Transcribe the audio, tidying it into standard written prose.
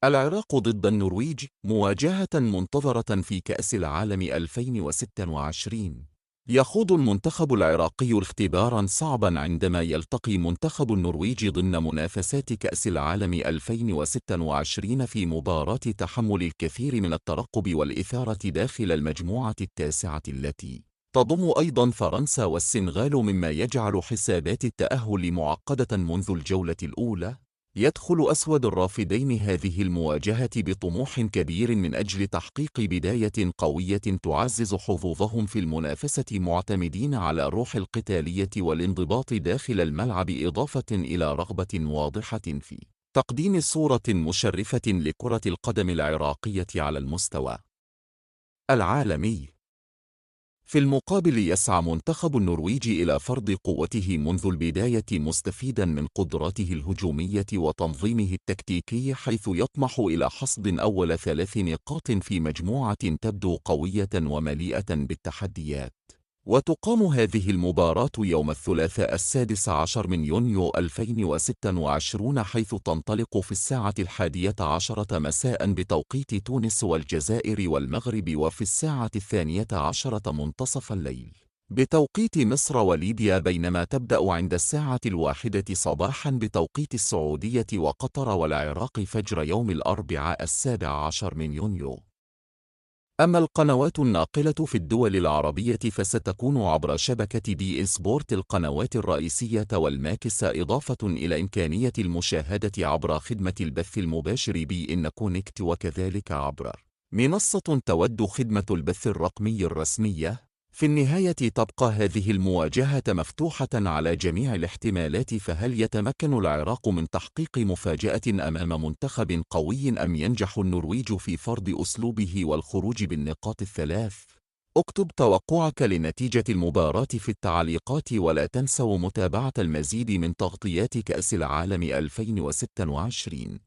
العراق ضد النرويج، مواجهة منتظرة في كأس العالم 2026. يخوض المنتخب العراقي اختبارا صعبا عندما يلتقي منتخب النرويج ضمن منافسات كأس العالم 2026 في مباراة تحمل الكثير من الترقب والإثارة داخل المجموعة التاسعة التي تضم أيضا فرنسا والسنغال، مما يجعل حسابات التأهل معقدة منذ الجولة الأولى. يدخل أسود الرافدين هذه المواجهة بطموح كبير من أجل تحقيق بداية قوية تعزز حظوظهم في المنافسة، معتمدين على الروح القتالية والانضباط داخل الملعب، إضافة إلى رغبة واضحة في تقديم صورة مشرفة لكرة القدم العراقية على المستوى العالمي. في المقابل، يسعى منتخب النرويج إلى فرض قوته منذ البداية، مستفيدا من قدراته الهجومية وتنظيمه التكتيكي، حيث يطمح إلى حصد أول 3 نقاط في مجموعة تبدو قوية ومليئة بالتحديات. وتقام هذه المباراة يوم الثلاثاء 16 من يونيو 2026، حيث تنطلق في الساعة 11 مساء بتوقيت تونس والجزائر والمغرب، وفي الساعة 12 منتصف الليل بتوقيت مصر وليبيا، بينما تبدأ عند الساعة 1 صباحا بتوقيت السعودية وقطر والعراق فجر يوم الأربعاء 17 من يونيو. أما القنوات الناقلة في الدول العربية فستكون عبر شبكة بي إن سبورت، القنوات الرئيسية والماكس، إضافة إلى إمكانية المشاهدة عبر خدمة البث المباشر بي إن كونكت، وكذلك عبر منصة تود خدمة البث الرقمي الرسمية. في النهاية تبقى هذه المواجهة مفتوحة على جميع الاحتمالات، فهل يتمكن العراق من تحقيق مفاجأة أمام منتخب قوي، أم ينجح النرويج في فرض أسلوبه والخروج بالنقاط الثلاث؟ اكتب توقعك لنتيجة المباراة في التعليقات، ولا تنسوا متابعة المزيد من تغطيات كأس العالم 2026.